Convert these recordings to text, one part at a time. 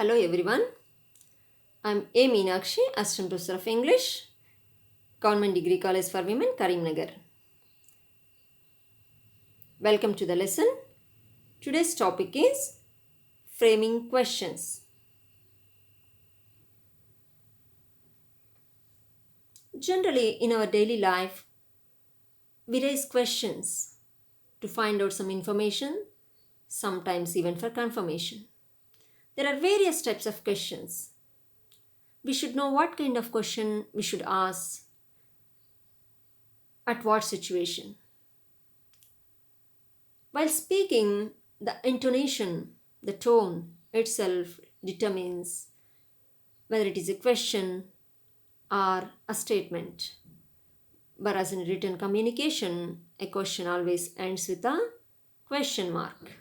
Hello everyone. I'm A.Meenakshi, Assistant Professor of English, Government Degree College for Women, Karimnagar. Welcome to the lesson. Today's topic is framing questions. Generally, in our daily life, we raise questions to find out some information, sometimes even for confirmation. There are various types of questions. We should know what kind of question we should ask, at what situation. While speaking, the intonation, the tone itself determines whether it is a question or a statement. Whereas in written communication, a question always ends with a question mark.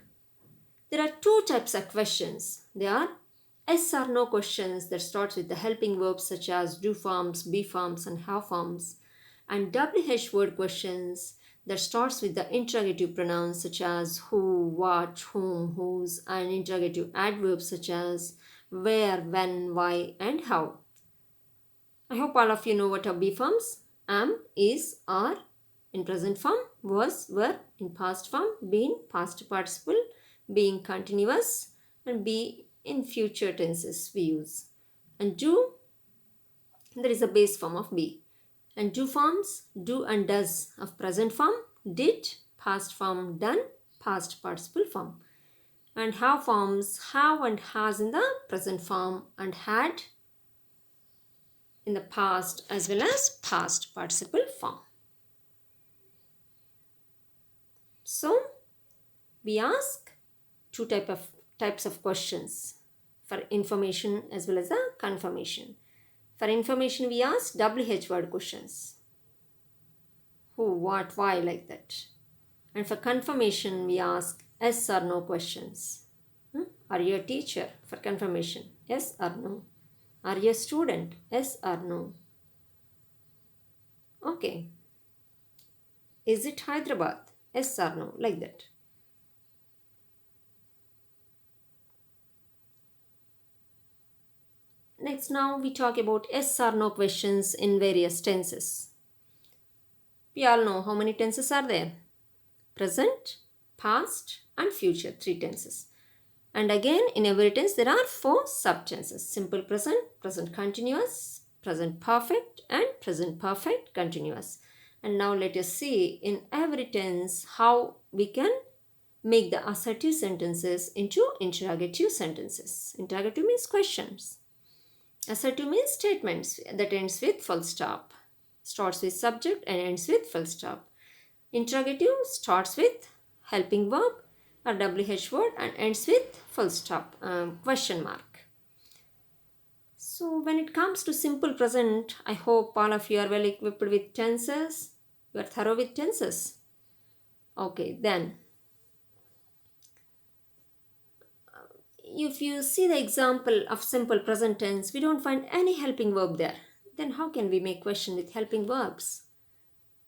There are two types of questions. They are yes or no questions that starts with the helping verbs such as do forms, be forms, and have forms, and WH word questions that starts with the interrogative pronouns such as who, what, whom, whose, and interrogative adverbs such as where, when, why, and how. I hope all of you know what are be forms. Am, is, are in present form, was, were in past form, been past participle, being continuous, and be in future tenses we use. And do, there is a base form of be. And do forms, do and does of present form, did, past form, done, past participle form. And have forms, have and has in the present form, and had in the past as well as past participle form. So we ask two types of questions for information as well as a confirmation. For information we ask WH word questions. Who, what, why, like that. And for confirmation we ask yes or no questions. Are you a teacher? For confirmation, yes or no. Are you a student? Yes or no. Okay. Is it Hyderabad? Yes or no, like that. Next, now we talk about yes or no questions in various tenses. We all know how many tenses are there. Present, past, and future, three tenses. And again, in every tense, there are four subtenses. Simple present, present continuous, present perfect, and present perfect continuous. And now let us see in every tense how we can make the assertive sentences into interrogative sentences. Interrogative means questions. Assertive means statements that ends with full stop. Starts with subject and ends with full stop. Interrogative starts with helping verb or WH word and ends with full stop, question mark. So when it comes to simple present, I hope all of you are well equipped with tenses. You are thorough with tenses. Okay, then if you see the example of simple present tense, we don't find any helping verb there. Then how can we make question with helping verbs?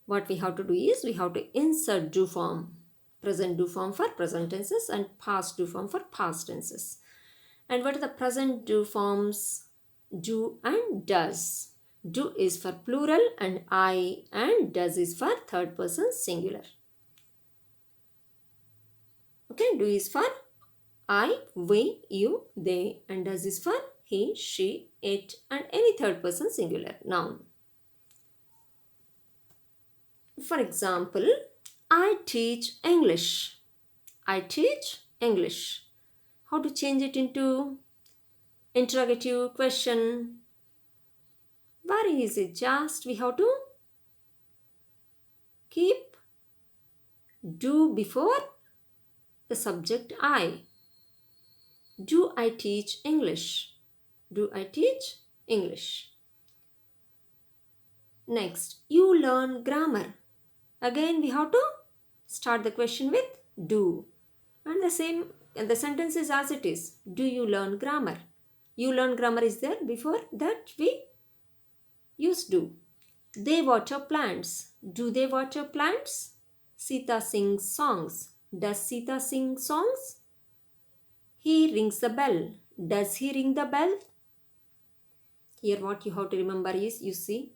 What we have to do is we have to insert do form. Present do form for present tenses and past do form for past tenses. And what are the present do forms? Do and does. Do is for plural and I, and does is for third person singular. Okay, do is for I, we, you, they, and does is for he, she, it, and any third person singular noun. For example, I teach English. I teach English. How to change it into interrogative question? Very easy. Just we have to keep do before the subject I. Do I teach English? Do I teach English? Next, you learn grammar. Again, we have to start the question with do. And the sentence is as it is. Do you learn grammar? You learn grammar is there. Before that, we use do. They water plants. Do they water plants? Sita sings songs. Does Sita sing songs? He rings the bell. Does he ring the bell? Here what you have to remember is, you see,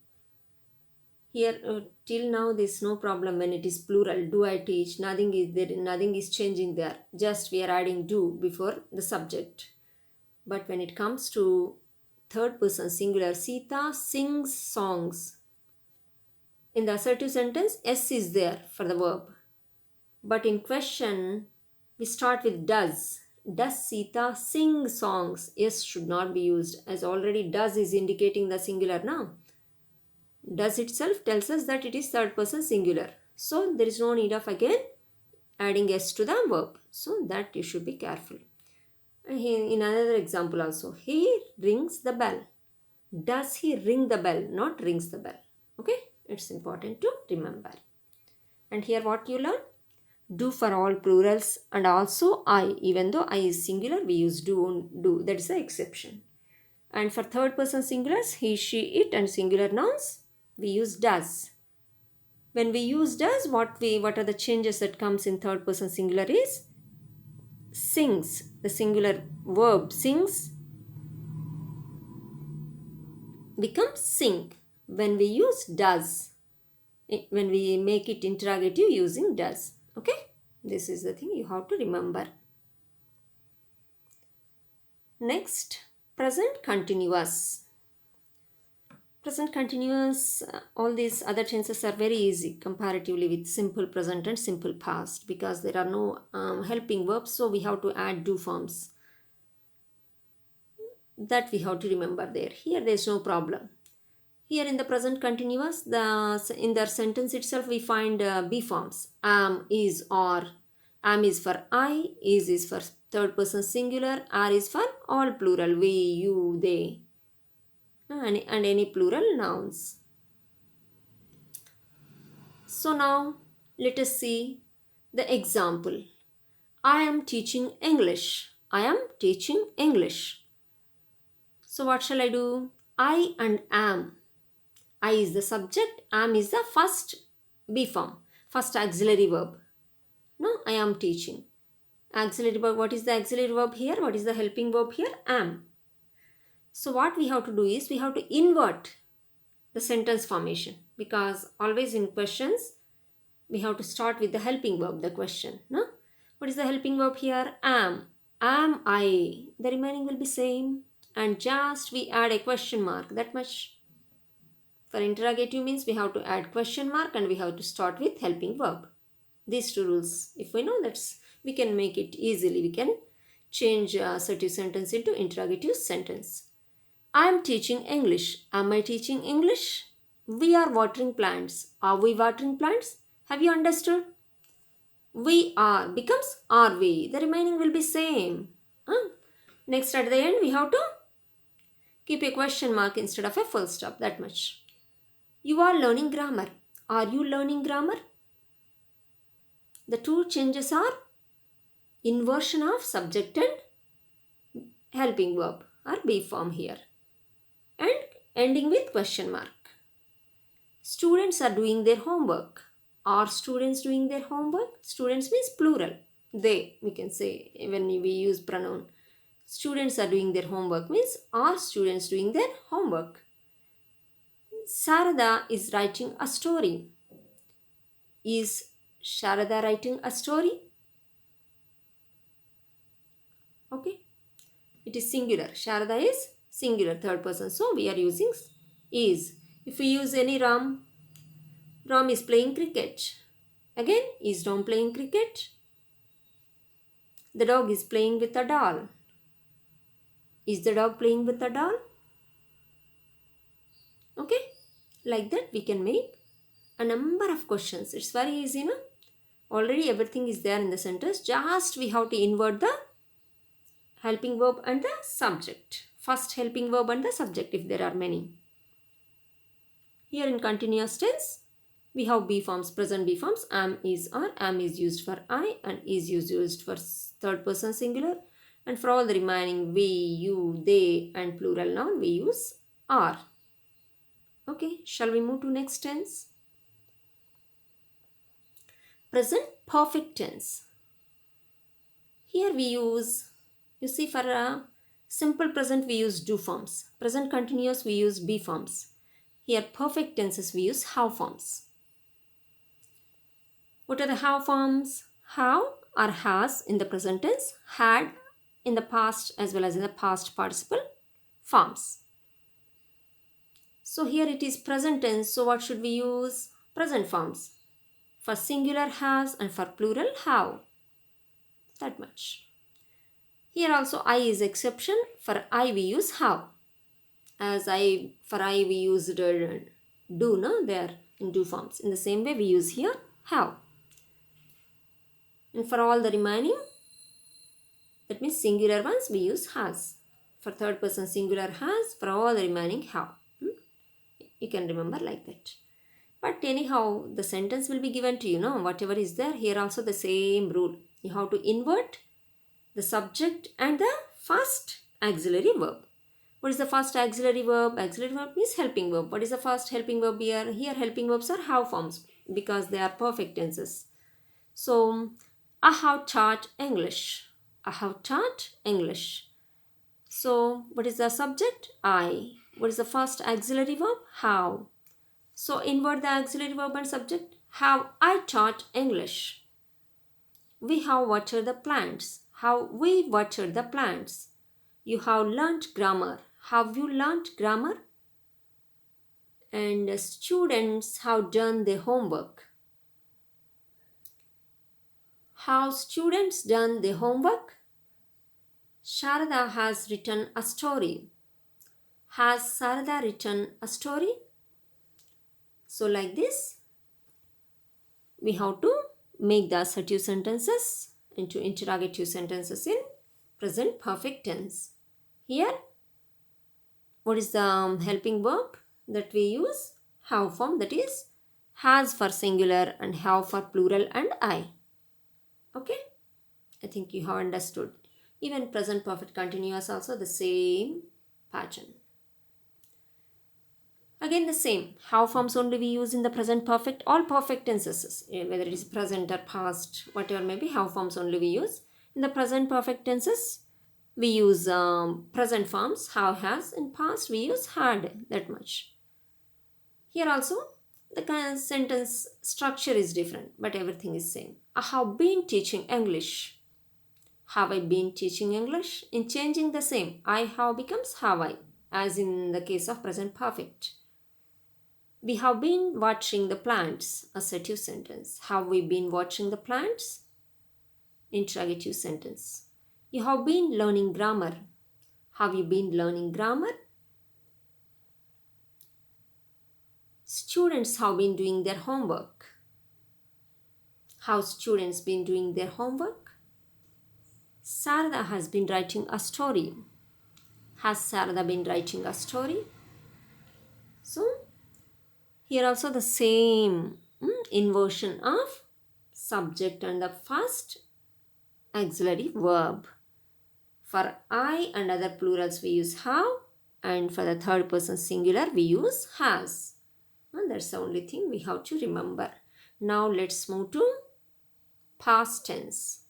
here till now there is no problem when it is plural. Do I teach? Nothing is there. Nothing is changing there. Just we are adding do before the subject. But when it comes to third person singular, Sita sings songs. In the assertive sentence, S is there for the verb. But in question, we start with does. Does Sita sing songs? S should not be used, as already does is indicating the singular now. Does itself tells us that it is third person singular. So there is no need of again adding S to the verb. So that you should be careful. In another example also, he rings the bell. Does he ring the bell? Not rings the bell. Okay, it's important to remember. And here what you learn? Do for all plurals and also I. Even though I is singular, we use do. That is the exception. And for third person singulars, he, she, it, and singular nouns, we use does. When we use does, what are the changes that comes in third person singular is sings. The singular verb sings becomes sing when we use does. When we make it interrogative using does. Okay, this is the thing you have to remember. Next, present continuous. Present continuous, all these other tenses are very easy comparatively with simple present and simple past, because there are no helping verbs, so we have to add do forms. That we have to remember there. Here there is no problem. Here in the present continuous, in the sentence itself we find be forms. Am, is, or. Am is for I, is for third person singular, are is for all plural, we, you, they, and any plural nouns. So now let us see the example. I am teaching English. I am teaching English. So what shall I do? I and am. I is the subject, am is the first be form, first auxiliary verb. No, I am teaching. Auxiliary verb, what is the auxiliary verb here? What is the helping verb here? Am. So what we have to do is, we have to invert the sentence formation, because always in questions, we have to start with the helping verb, the question. No? What is the helping verb here? Am. Am I. The remaining will be same. And just we add a question mark, that much. For interrogative means we have to add question mark and we have to start with helping verb. These two rules, if we know, we can make it easily. We can change assertive sentence into interrogative sentence. I am teaching English. Am I teaching English? We are watering plants. Are we watering plants? Have you understood? We are becomes are we. The remaining will be same. Next, at the end we have to keep a question mark instead of a full stop. That much. You are learning grammar. Are you learning grammar? The two changes are inversion of subject and helping verb or be form here, and ending with question mark. Students are doing their homework. Are students doing their homework? Students means plural. They, we can say when we use pronoun. Students are doing their homework means are students doing their homework. Sarada is writing a story. Is Sharada writing a story? Okay. It is singular. Sharada is singular, third person. So we are using is. If we use any Ram is playing cricket. Again, is Ram playing cricket? The dog is playing with a doll. Is the dog playing with a doll? Okay. Like that we can make a number of questions. It's very easy, no? Already everything is there in the sentence. Just we have to invert the helping verb and the subject. First helping verb and the subject if there are many. Here in continuous tense, we have be forms, present be forms. Am, is, or. Am is used for I and is used for third person singular. And for all the remaining we, you, they and plural noun, we use are. Okay, shall we move to next tense? Present perfect tense. Here we use You see, for a simple present, we use do forms. Present continuous, we use be forms. Here, perfect tenses, we use have forms. What are the have forms? Have or has in the present tense, had in the past as well as in the past participle forms. So here it is present tense. So what should we use? Present forms. For singular has and for plural have. That much. Here also I is exception. For I we use have. As I for I we used do, no? There in do forms. In the same way we use here have. And for all the remaining, that means singular ones we use has. For third person singular has. For all the remaining have. You can remember like that. But anyhow, the sentence will be given to you, no? Whatever is there, here also the same rule. You have to invert the subject and the first auxiliary verb. What is the first auxiliary verb? Auxiliary verb means helping verb. What is the first helping verb here? Here helping verbs are have forms because they are perfect tenses. So, I have taught English. I have taught English. So, what is the subject? I. What is the first auxiliary verb? Have. So, invert the auxiliary verb and subject. Have I taught English? We have watered the plants. Have we watered the plants? You have learnt grammar. Have you learnt grammar? And students have done their homework. Have students done their homework? Sharada has written a story. Has Sarada written a story? So like this, we have to make the assertive sentences into interrogative sentences in present perfect tense. Here, what is the helping verb that we use? Have form, that is has for singular and have for plural and I. Okay, I think you have understood. Even present perfect continuous also the same pattern. Again the same. Have forms only we use in the present perfect. All perfect tenses, whether it is present or past, whatever may be, have forms only we use. In the present perfect tenses, we use present forms. Have, has. In past, we use had. That much. Here also, the kind of sentence structure is different, but everything is same. I have been teaching English. Have I been teaching English? In changing the same, I have becomes have I, as in the case of present perfect. We have been watching the plants. Assertive sentence. Have we been watching the plants? Interrogative sentence. You have been learning grammar. Have you been learning grammar? Students have been doing their homework. Have students been doing their homework? Sarada has been writing a story. Has Sarada been writing a story? So, here also the same inversion of subject and the first auxiliary verb. For I and other plurals we use have, and for the third person singular we use has. And that's the only thing we have to remember. Now let's move to past tense.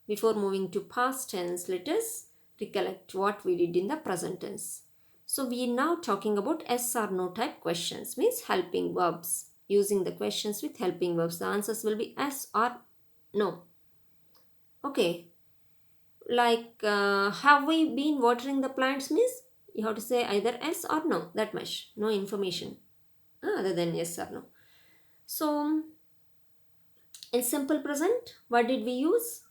Before moving to past tense, let us recollect what we did in the present tense. So we are now talking about yes or no type questions, means helping verbs. Using the questions with helping verbs, the answers will be yes or no. Okay, like have we been watering the plants means you have to say either yes or no, that much, no information other than yes or no. So in simple present, what did we use?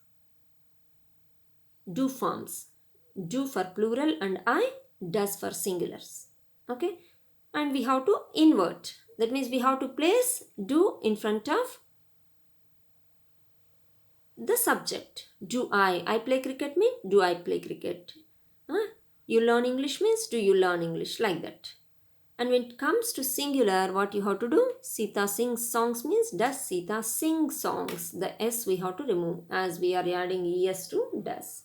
Do forms. Do for plural and I, does for singulars. Okay, and we have to invert, that means we have to place do in front of the subject. Do I play cricket mean do I play cricket? You learn English means do you learn English, like that. And when it comes to singular, what you have to do? Sita sings songs means does Sita sing songs? The S we have to remove as we are adding es to does.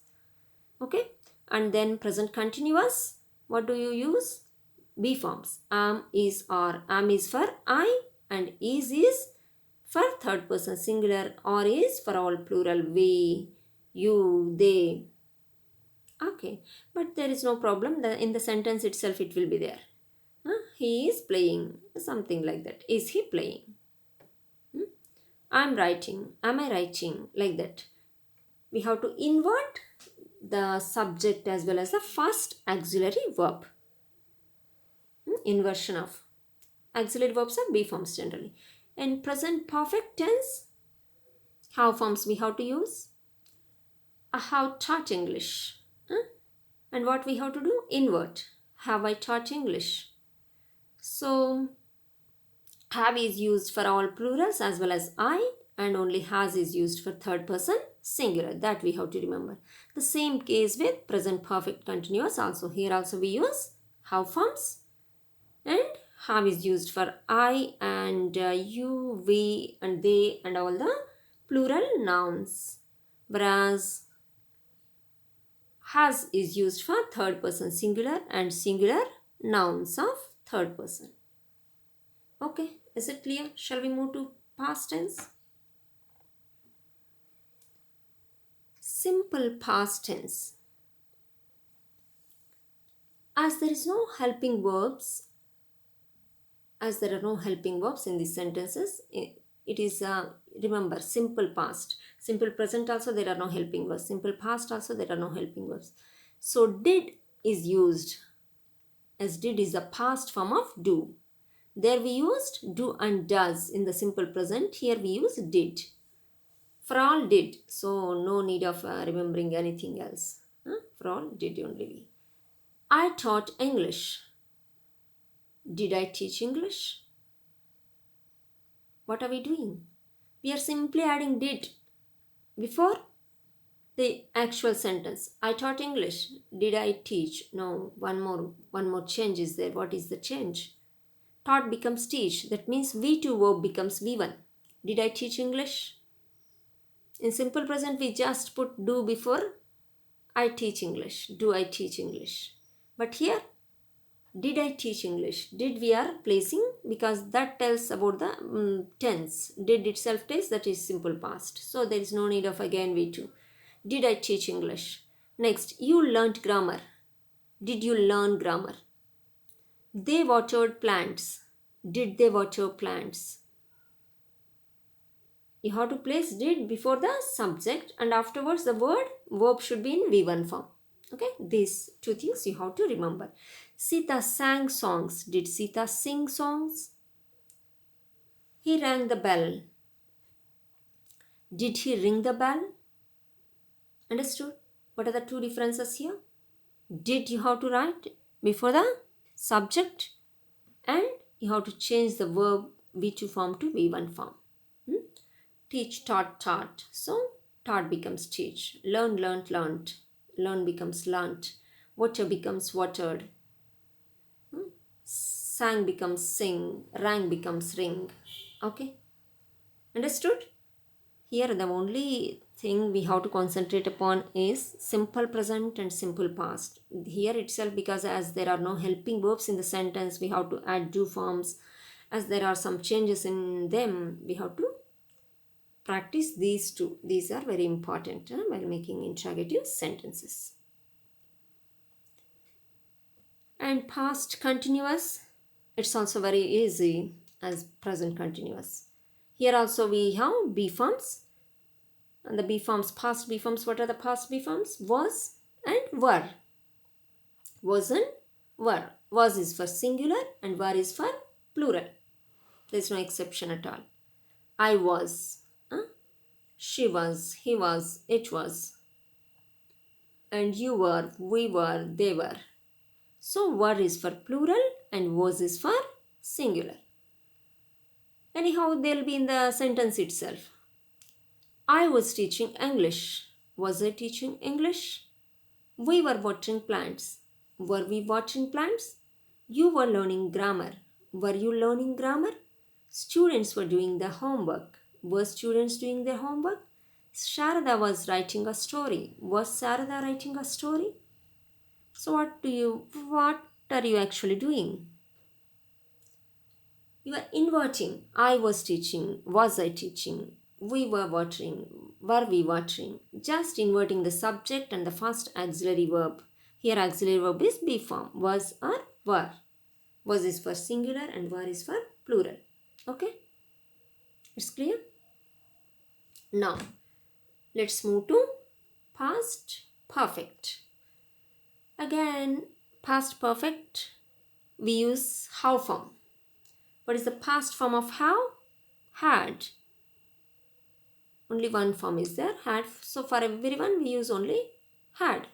Okay, and then present continuous, what do you use? Be forms. Am, is, are. Am is for I and is for third person singular, or is for all plural, we, you, they. Okay, but there is no problem. In the sentence itself, it will be there. He is playing, something like that. Is he playing? Hmm? I'm writing. Am I writing? Like that. We have to invert the subject as well as the first auxiliary verb. Inversion of auxiliary verbs are be forms generally. In present perfect tense, how forms we have to use? I have taught English. And what we have to do? Invert. Have I taught English? So have is used for all plurals as well as I, and only has is used for third person singular. That we have to remember. The same case with present perfect continuous also. Here also we use have forms, and have is used for I and you, we and they and all the plural nouns. Whereas has is used for third person singular and singular nouns of third person. Okay, is it clear? Shall we move to past tense? Simple past tense. As there is no helping verbs, as there are no helping verbs in these sentences, it is remember simple past. Simple present also there are no helping verbs. Simple past also there are no helping verbs. So did is used, as did is the past form of do. There we used do and does in the simple present. Here we use did. For all did. So no need of remembering anything else. For all did only we. I taught English. Did I teach English? What are we doing? We are simply adding did before the actual sentence. I taught English. Did I teach? No, one more change is there. What is the change? Taught becomes teach. That means V2 verb becomes V1. Did I teach English? In simple present, we just put do before I teach English. Do I teach English? But here, did I teach English? Did we are placing because that tells about the tense. Did itself tells that is simple past. So there is no need of again V2. Did I teach English? Next, you learnt grammar. Did you learn grammar? They watered plants. Did they water plants? You have to place did before the subject and afterwards the verb should be in V1 form. Okay, these two things you have to remember. Sita sang songs. Did Sita sing songs? He rang the bell. Did he ring the bell? Understood? What are the two differences here? Did you have to write before the subject and you have to change the verb V2 form to V1 form. Teach, taught, taught. So taught becomes teach. Learn, learnt, learnt. Learn becomes learnt. Water becomes watered. Sang becomes sing. Rang becomes ring. Okay? Understood? Here the only thing we have to concentrate upon is simple present and simple past. Here itself, because as there are no helping verbs in the sentence, we have to add do forms. As there are some changes in them, we have to practice these two. These are very important while making interrogative sentences. And past continuous, it's also very easy as present continuous. Here also we have B forms. And the B forms, past B forms, what are the past B forms? Was and were. Was and were. Was is for singular and were is for plural. There is no exception at all. I was. She was, he was, it was. And you were, we were, they were. So were is for plural and was is for singular. Anyhow, they'll be in the sentence itself. I was teaching English. Was I teaching English? We were watering plants. Were we watering plants? You were learning grammar. Were you learning grammar? Students were doing their homework. Were students doing their homework? Sharada was writing a story. Was Sarada writing a story? So what are you actually doing? You are inverting. I was teaching. Was I teaching? we were watering, were we watering. Just inverting the subject and the first auxiliary verb. Here auxiliary verb is be form, was or were. Was is for singular and were is for plural. Okay, it's clear. Now let's move to past perfect. Again, past perfect, we use how form. What is the past form of how? Had. Only one form is there, had. So for everyone we use only had.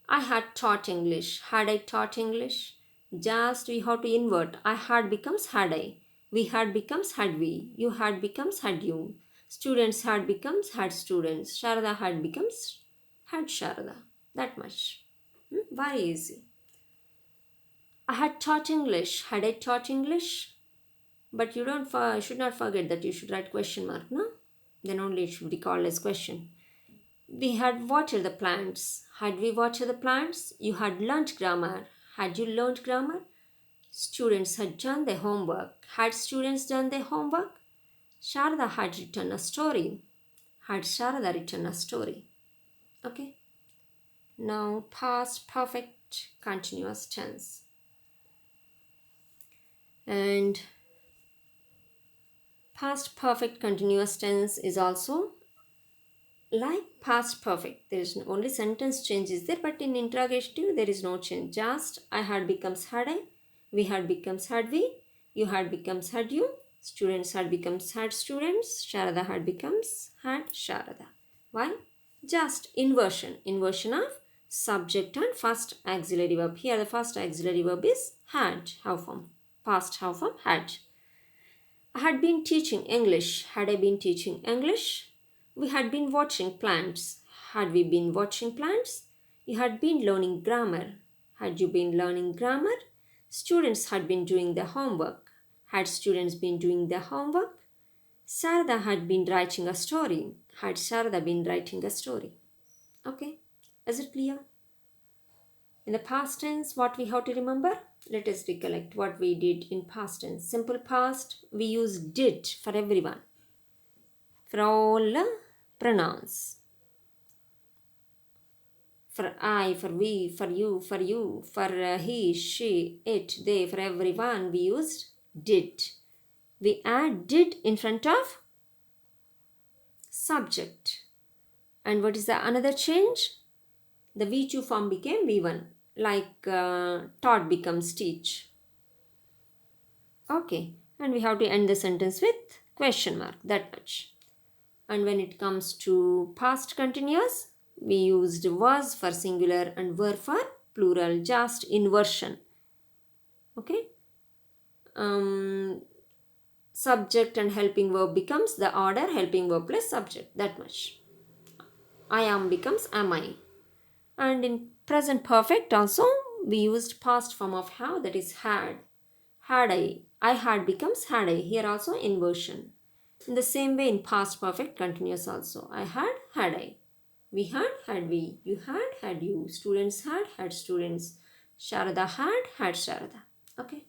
I had taught English. Had I taught English? Just we have to invert. I had becomes had I. We had becomes had we. You had becomes had you. Students had becomes had students. Sharada had becomes had Sharada. That much. Very easy. I had taught English. Had I taught English? But you don't should not forget that you should write question mark, no? Then only it should be called as question. We had watered the plants. Had we watered the plants? You had learnt grammar. Had you learnt grammar? Students had done their homework. Had students done their homework? Sharada had written a story. Had Sharada written a story? Okay. Now past perfect continuous tense. And past perfect continuous tense is also like past perfect. There is only sentence change is there, but in interrogative there is no change. Just I had becomes had I, we had becomes had we, you had becomes had you, students had becomes had students, Sharada had becomes had Sharada. Why? Just inversion of subject and first auxiliary verb. Here the first auxiliary verb is had, how form, past how form, had. I had been teaching English. Had I been teaching English? We had been watching plants. Had we been watching plants? You had been learning grammar. Had you been learning grammar? Students had been doing their homework. Had students been doing their homework? Sarada had been writing a story. Had Sarada been writing a story? Okay, is it clear? In the past tense, what we have to remember? Let us recollect what we did in past tense. Simple past, we use did for everyone. For all pronouns. For I, for we, for you, for he, she, it, they, for everyone, we used did. We add did in front of subject. And what is the another change? The V2 form became V1. Like taught becomes teach. Okay. And we have to end the sentence with question mark. That much. And when it comes to past continuous, we used was for singular and were for plural, just inversion. Okay. Subject and helping verb becomes the order helping verb plus subject. That much. I am becomes am I. And in present perfect also we used past form of have, that is had. Had I had becomes had I. Here also inversion. In the same way in past perfect continuous also. I had I. We had we. You had you. Students had students. Sharada had Sharada. Okay.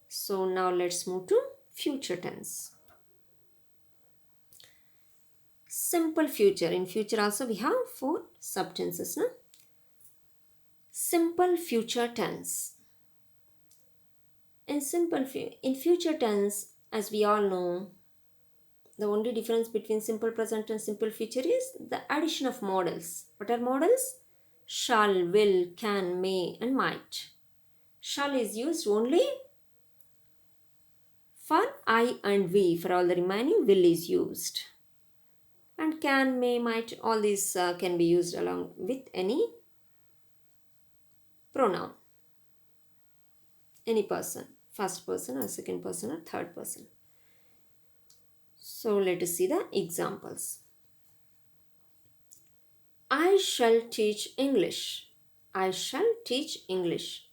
So now let's move to future tense. Simple future. In future also we have 4 subtenses. No? Simple future tense. In future tense, as we all know, the only difference between simple present and simple future is the addition of modals. What are modals? Shall, will, can, may, and might. Shall is used only for I and we. For all the remaining, will is used. And can, may, might, all these can be used along with any pronoun. Any person. First person or second person or third person. So let us see the examples. I shall teach English. I shall teach English.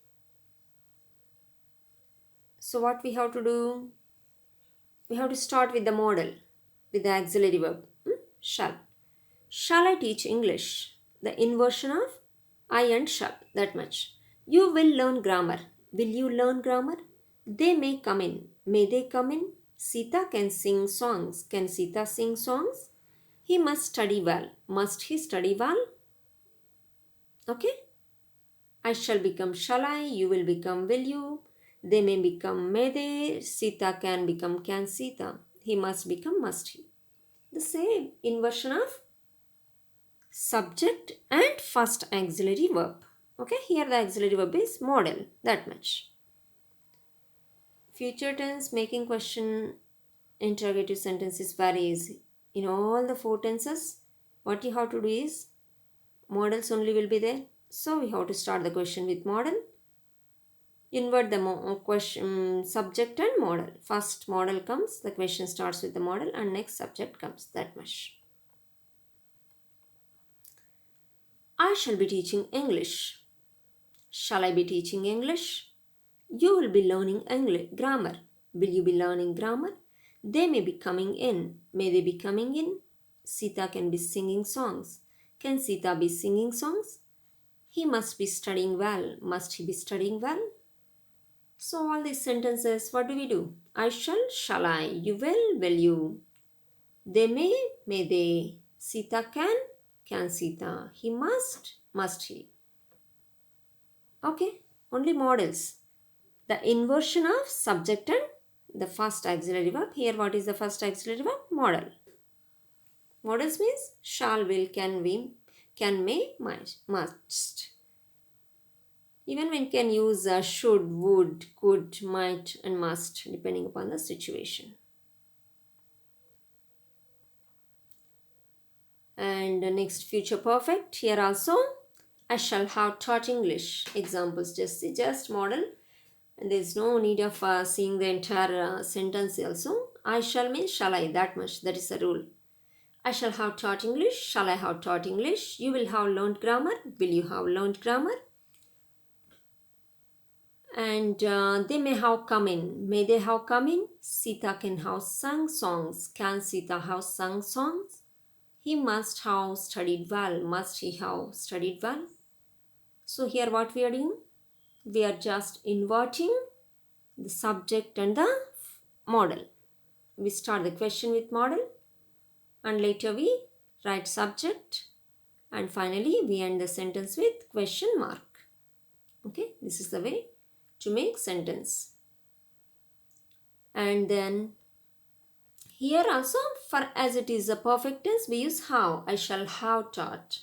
So what we have to do? We have to start with the modal, with the auxiliary verb. Shall. Shall I teach English? The inversion of I and shall. That much. You will learn grammar. Will you learn grammar? They may come in. May they come in? Sita can sing songs. Can Sita sing songs? He must study well. Must he study well? Okay. I shall become shall I, you will become will you, they may become may they, Sita can become can Sita, he must become must he. The same inversion of subject and first auxiliary verb. Okay, here the auxiliary verb is model, that much. Future tense making question interrogative sentences varies in all the four tenses. What you have to do is models only will be there. So we have to start the question with model. Invert the question subject and model. First model comes, the question starts with the model, and next subject comes, that much. I shall be teaching English. Shall I be teaching English? You will be learning English grammar. Will you be learning grammar? They may be coming in. May they be coming in? Sita can be singing songs. Can Sita be singing songs? He must be studying well. Must he be studying well? So all these sentences, what do? I shall I, you will you. They may they. Sita can Sita. He must he. Okay, only models. The inversion of subject and the first auxiliary verb. Here what is the first auxiliary verb? Model. Models means shall, will, can, may, must. Even we can use should, would, could, might and must depending upon the situation. And next future perfect. Here also I shall have taught English. Examples just model. And there is no need of seeing the entire sentence also. I shall means shall I, that much. That is the rule. I shall have taught English. Shall I have taught English? You will have learned grammar. Will you have learned grammar? And they may have come in. May they have come in? Sita can have sung songs. Can Sita have sung songs? He must have studied well. Must he have studied well? So here what we are doing? We are just inverting the subject and the model. We start the question with model and later we write subject and finally we end the sentence with question mark. Okay, this is the way to make sentence. And then here also, for as it is a perfect tense, we use have. I shall have taught.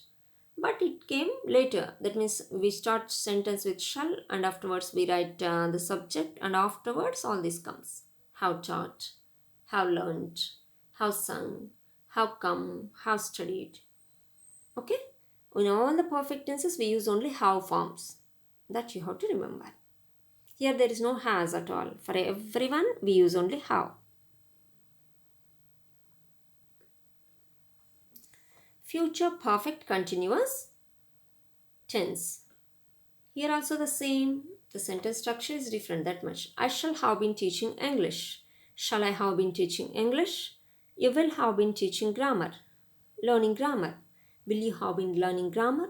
But it came later. That means we start sentence with shall and afterwards we write the subject and afterwards all this comes. Have taught, have learned, have sung, have come, have studied. Okay? In all the perfect tenses we use only have forms. That you have to remember. Here there is no has at all. For everyone we use only have. Future perfect continuous tense. Here also the same. The sentence structure is different, that much. I shall have been teaching English. Shall I have been teaching English? You will have been teaching grammar. Learning grammar. Will you have been learning grammar?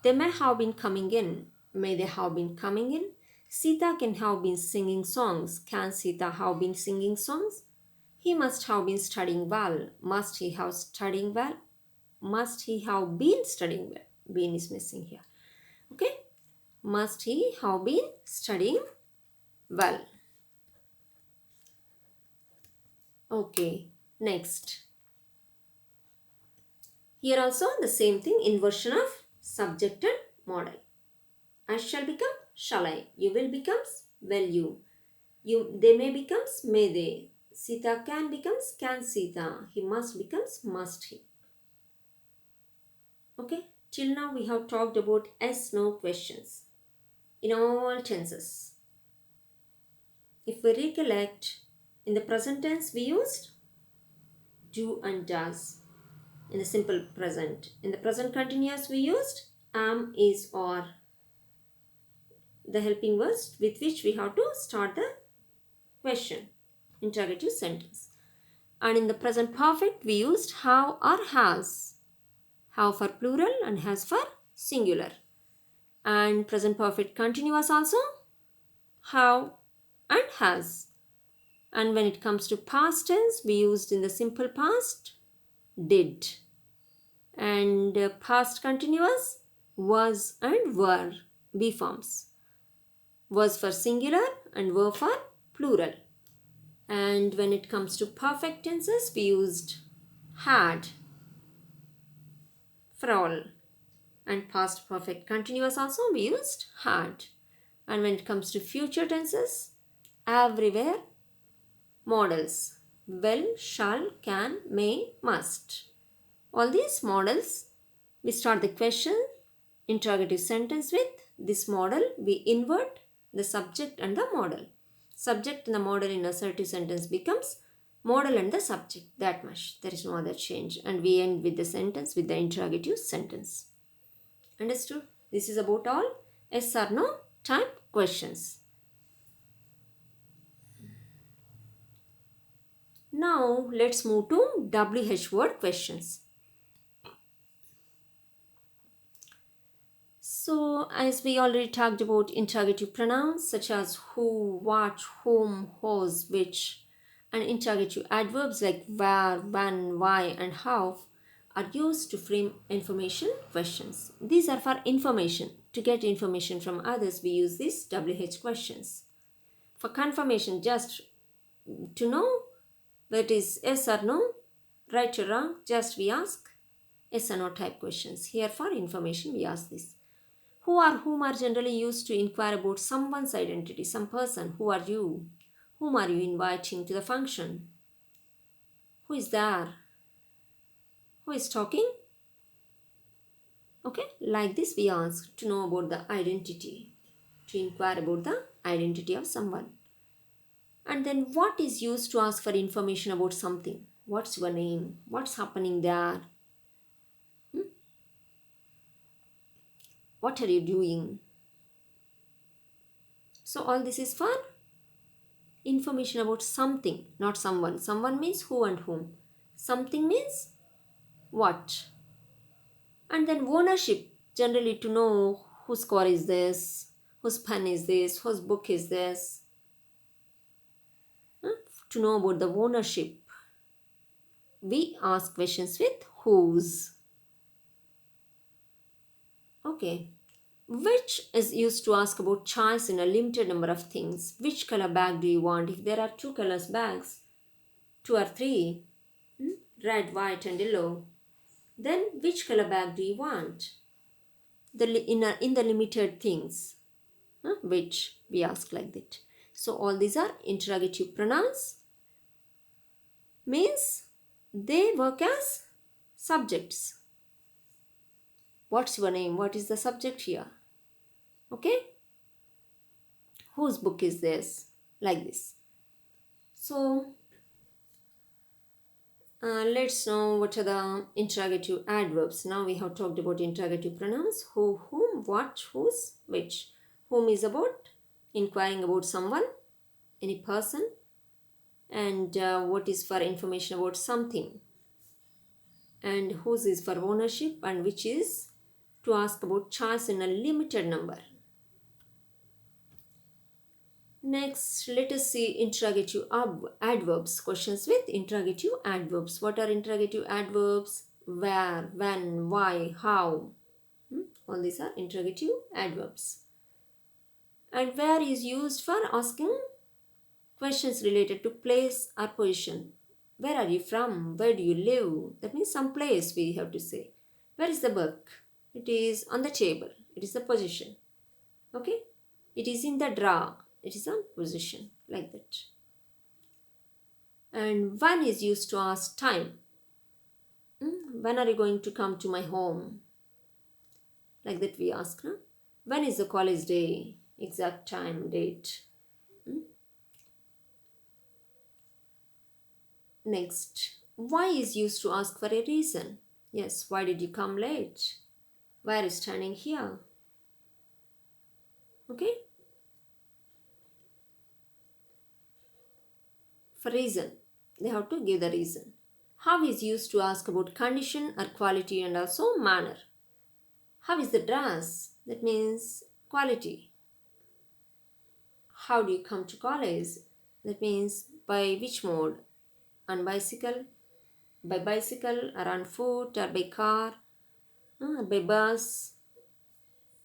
They may have been coming in. May they have been coming in? Sita can have been singing songs. Can Sita have been singing songs? He must have been studying well. Must he have studying well? Must he have been studying well? Been is missing here. Okay. Must he have been studying well? Okay. Next. Here also the same thing, inversion of subject and model. I shall become shall I. You will becomes will you. They may becomes may they. Sita can becomes can Sita. He must becomes must he. Okay. Till now we have talked about yes no questions in all tenses. If we recollect, in the present tense we used do and does. In the simple present. In the present continuous we used am, is, or. The helping words with which we have to start the question, interrogative sentence. And in the present perfect we used have or has. Have for plural and has for singular. And present perfect continuous also have and has. And when it comes to past tense, we used in the simple past did. And past continuous was and were, be forms. Was for singular and were for plural. And when it comes to perfect tenses, we used had for all. And past perfect continuous also we used had. And when it comes to future tenses, everywhere, models will, shall, can, may, must. All these models, we start the question, interrogative sentence with this model. We invert the subject and the model. Subject and the model in assertive sentence becomes model and the subject. That much. There is no other change. And we end with the sentence with the interrogative sentence. Understood? This is about all yes or no type questions. Now let's move to WH word questions. So, as we already talked about interrogative pronouns such as who, what, whom, whose, which, and interrogative adverbs like where, when, why, and how are used to frame information questions. These are for information. To get information from others, we use these WH questions. For confirmation, just to know whether it is yes or no, right or wrong, just we ask yes or no type questions. Here for information, we ask this. Who or whom are generally used to inquire about someone's identity, some person. Who are you? Whom are you inviting to the function? Who is there? Who is talking? Okay, like this we ask to know about the identity, to inquire about the identity of someone. And then what is used to ask for information about something? What's your name? What's happening there? What are you doing? So all this is for information about something, not someone. Someone means who and whom. Something means what. And then ownership, generally to know whose car is this, whose pen is this, whose book is this. To know about the ownership, we ask questions with whose. Okay. Which is used to ask about choice in a limited number of things. Which color bag do you want? If there are two colors bags, two or three, red, white and yellow, then which color bag do you want? In the limited things, which we ask like that. So all these are interrogative pronouns, means they work as subjects. What's your name? What is the subject here? Okay, whose book is this? Like this. So let's know what are the interrogative adverbs. Now we have talked about interrogative pronouns. Who, whom, what, whose, which. Whom is about inquiring about someone, any person. And what is for information about something. And whose is for ownership, and which is to ask about choice in a limited number. Next, let us see interrogative adverbs. Questions with interrogative adverbs. What are interrogative adverbs? Where, when, why, how. All these are interrogative adverbs. And where is used for asking questions related to place or position. Where are you from? Where do you live? That means some place we have to say. Where is the book? It is on the table. It is the position. Okay? It is in the drawer. It is on position. Like that. And when is used to ask time. When are you going to come to my home? Like that we ask. No? When is the college day? Exact time, date. Next, why is used to ask for a reason. Yes, why did you come late? Why are you standing here? Okay? For reason, they have to give the reason. How is used to ask about condition or quality and also manner. How is the dress? That means quality. How do you come to college? That means By which mode? On bicycle? By bicycle or on foot or by car? By bus?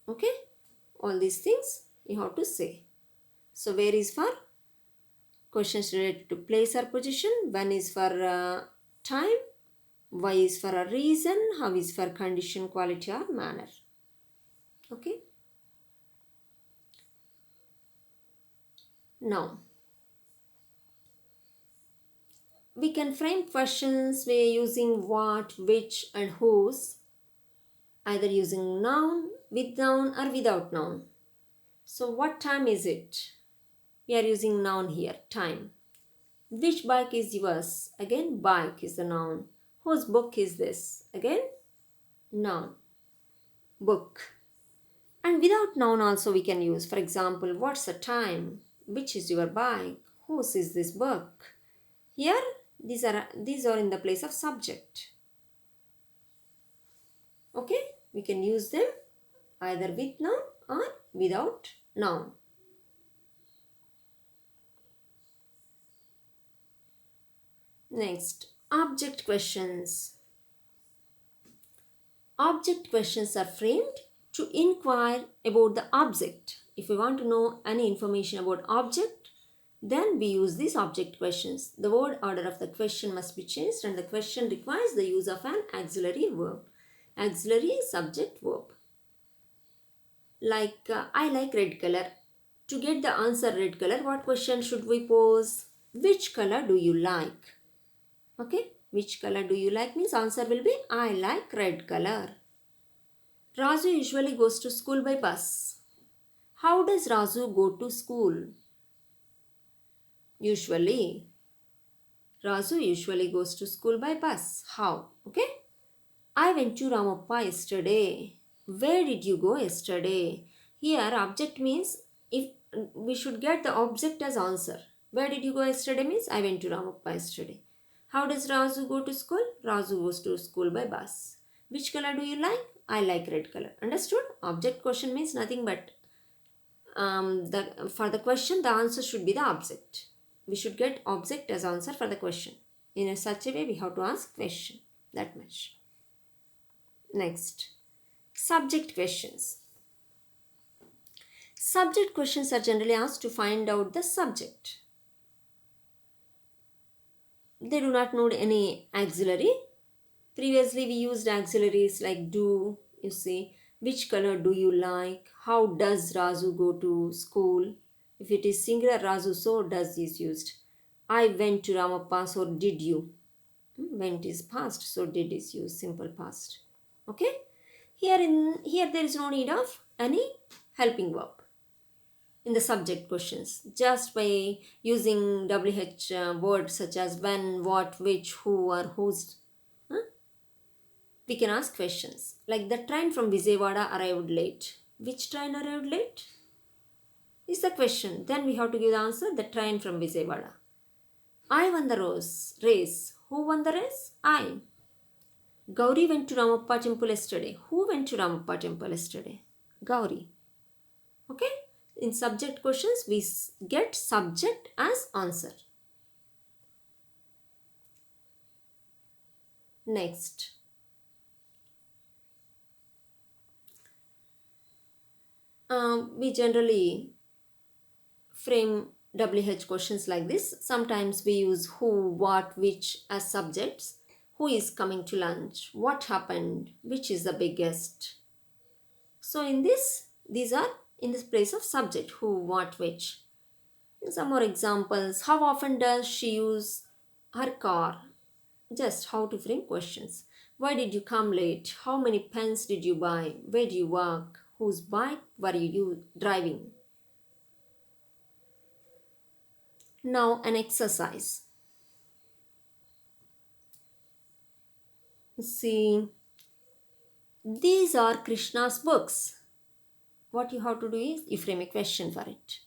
Okay? All these things you have to say. So where is for questions related to place or position. When is for time. Why is for a reason. How is for condition, quality or manner. Okay? Now, we can frame questions by using what, which and whose, either using noun, with noun or without noun. So what time is it? We are using noun here, time. Which bike is yours? Again, bike is the noun. Whose book is this? Again, noun, book. And without noun also we can use. For example, what's the time? Which is your bike? Whose is this book? Here, these are in the place of subject. Okay, we can use them either with noun or without noun. Next, object questions. Object questions are framed to inquire about the object. If we want to know any information about object, then we use these object questions. The word order of the question must be changed and the question requires the use of an auxiliary verb. Auxiliary subject verb. Like I like red color. To get the answer red color, what question should we pose? Which color do you like? Okay, which color do you like means answer will be I like red color. Raju usually goes to school by bus. How does Raju go to school? Usually. Raju usually goes to school by bus. How? Okay. I went to Ramappa yesterday. Where did you go yesterday? Here object means if we should get the object as answer. Where did you go yesterday means I went to Ramappa yesterday. How does Raju go to school? Raju goes to school by bus. Which color do you like? I like red color. Understood? Object question means nothing but for the question the answer should be the object. We should get object as answer for the question. In such a way we have to ask question. That much. Next, subject questions. Subject questions are generally asked to find out the subject. They do not need any auxiliary. Previously we used auxiliaries like do, you see, which color do you like, how does Raju go to school. If it is singular, Raju, so does is used. I went to Ramappa, so did you. Went is past, so did is used, simple past. Okay. Here there is no need of any helping verb in the subject questions. Just by using WH words such as when, what, which, who or whose, we can ask questions. Like the train from Vijayawada arrived late. Which train arrived late? Is the question. Then we have to give the answer. The train from Vijayawada. I won the race. Who won the race? I. Gauri went to Ramappa temple yesterday. Who went to Ramappa temple yesterday? Gauri. Okay. In subject questions, we get subject as answer. Next. We generally frame WH questions like this. Sometimes we use who, what, which as subjects. Who is coming to lunch? What happened? Which is the biggest? So in this, these are in this place of subject. Who, what, which. Some more examples. How often does she use her car? Just how to frame questions. Why did you come late? How many pens did you buy? Where do you work? Whose bike were you driving? Now an exercise. See, these are Krishna's books. What you have to do is you frame a question for it.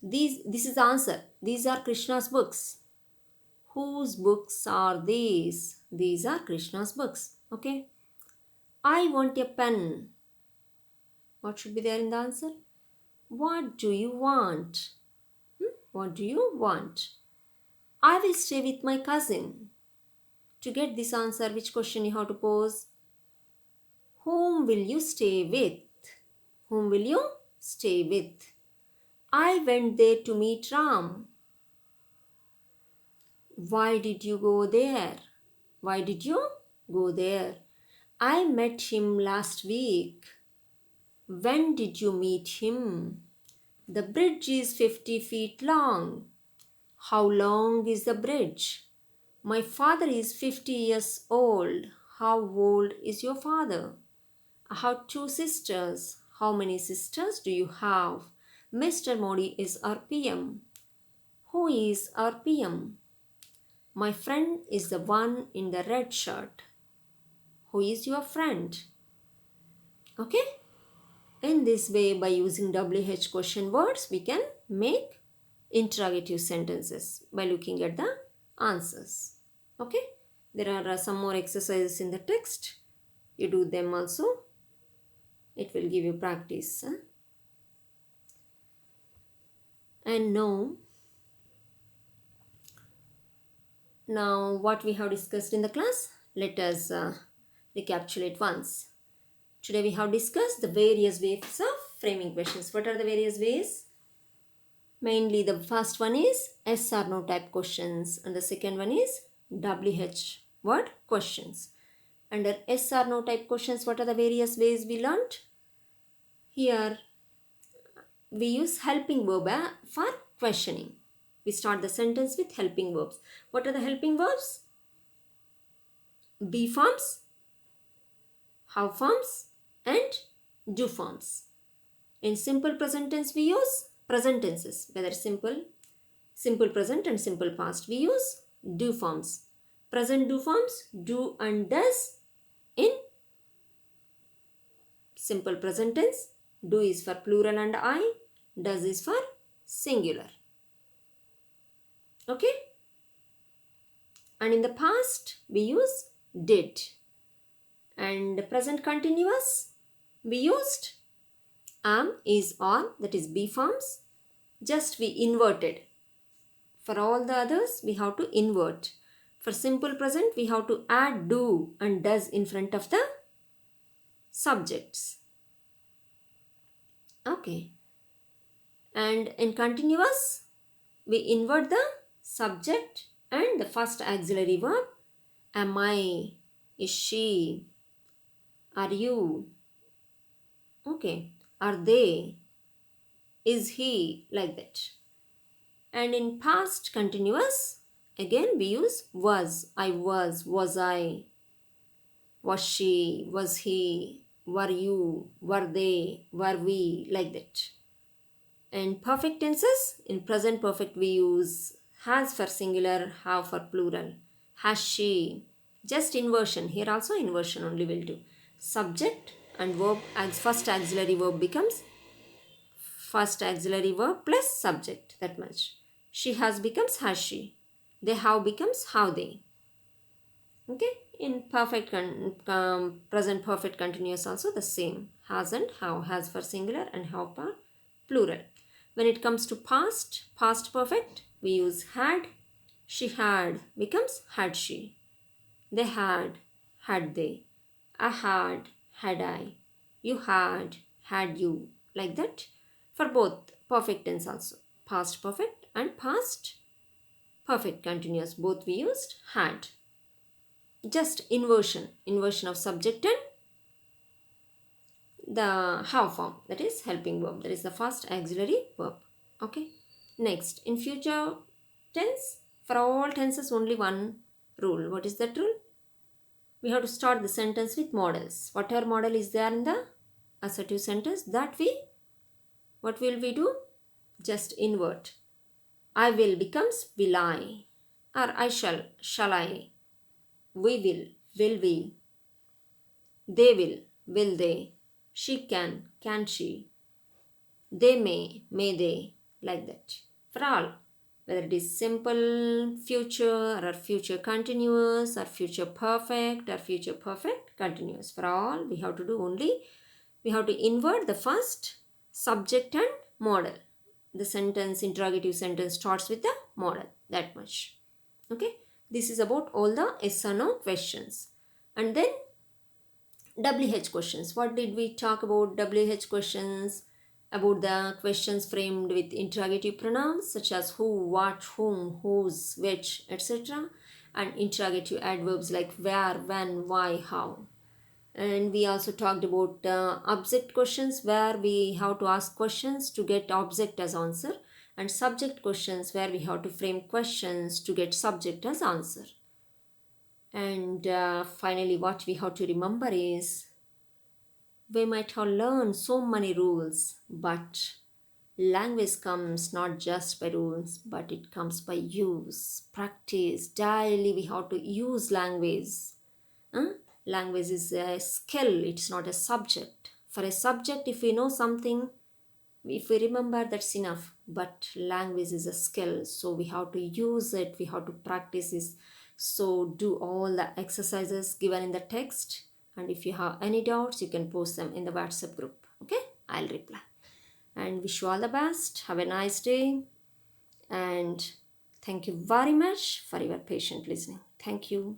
This is the answer. These are Krishna's books. Whose books are these? These are Krishna's books. Okay. I want a pen. What should be there in the answer? What do you want? What do you want? I will stay with my cousin. To get this answer, which question you have to pose? Whom will you stay with? Whom will you stay with? I went there to meet Ram. Why did you go there? Why did you go there? I met him last week. When did you meet him? The bridge is 50 feet long. How long is the bridge? My father is 50 years old. How old is your father? I have two sisters. How many sisters do you have? Mr. Modi is our PM. Who is our PM? My friend is the one in the red shirt. Who is your friend? Okay? In this way, by using WH question words, we can make interrogative sentences by looking at the answers. Okay? There are some more exercises in the text. You do them also. It will give you practice. And now what we have discussed in the class, let us recapitulate once. Today we have discussed the various ways of framing questions. What are the various ways? Mainly the first one is yes or no type questions and the second one is WH word questions. Under yes or no type questions, what are the various ways we learnt? Here we use helping verb for questioning. We start the sentence with helping verbs. What are the helping verbs? Be forms, have forms and do forms. In simple present tense we use present tenses, whether simple present and simple past. We use do forms. Present do forms, do and does in simple present tense. Do is for plural and I, does is for singular. Okay? And in the past we use did. And present continuous we used am, is, are, that is be forms. Just we inverted. For all the others we have to invert. For simple present we have to add do and does in front of the subjects. Okay. And in continuous we invert the subject and the first auxiliary verb. Am I, is she, are you, okay, are they, is he, like that. And in past continuous, again we use was, I was I, was she, was he, were you, were they, were we, like that. And perfect tenses, in present perfect we use has for singular, have for plural. Has she, just inversion, here also inversion only will do. Subject and verb, as first auxiliary verb becomes first auxiliary verb plus subject, that much. She has becomes has she. They have becomes how they. Okay, in perfect present perfect continuous also the same. Has and have, has for singular and have for plural. When it comes to past perfect, we use had. She had becomes had she. They had they. I had I. You had you. Like that. For both perfect tense also. Past perfect and past perfect continuous. Both we used had. Just inversion of subject and the have form, that is helping verb, that is the first auxiliary verb. Okay, next in future tense, for all tenses only one rule. What is that rule? We have to start the sentence with models. Whatever model is there in the assertive sentence, that what will we do? Just invert. I will becomes will I, or I shall I, we will we, they will they, she can she, they may they, like that. For all, whether it is simple future or future continuous or future perfect or future perfect continuous, for all we have to do only, we have to invert the first subject and model. The sentence, interrogative sentence starts with the model, that much. Okay, this is about all the yes or no questions. And then WH questions. What did we talk about WH questions? About the questions framed with interrogative pronouns such as who, what, whom, whose, which, etc. And interrogative adverbs like where, when, why, how. And we also talked about object questions where we have to ask questions to get object as answer, and subject questions where we have to frame questions to get subject as answer. And finally, what we have to remember is we might have learned so many rules, but language comes not just by rules, but it comes by use, practice. Daily we have to use language. Huh? Language is a skill, it's not a subject. For a subject, if we know something, if we remember, that's enough. But language is a skill, so we have to use it, we have to practice it. So do all the exercises given in the text, and if you have any doubts, you can post them in the WhatsApp group. Okay, I'll reply. And wish you all the best. Have a nice day, and thank you very much for your patient listening. Thank you.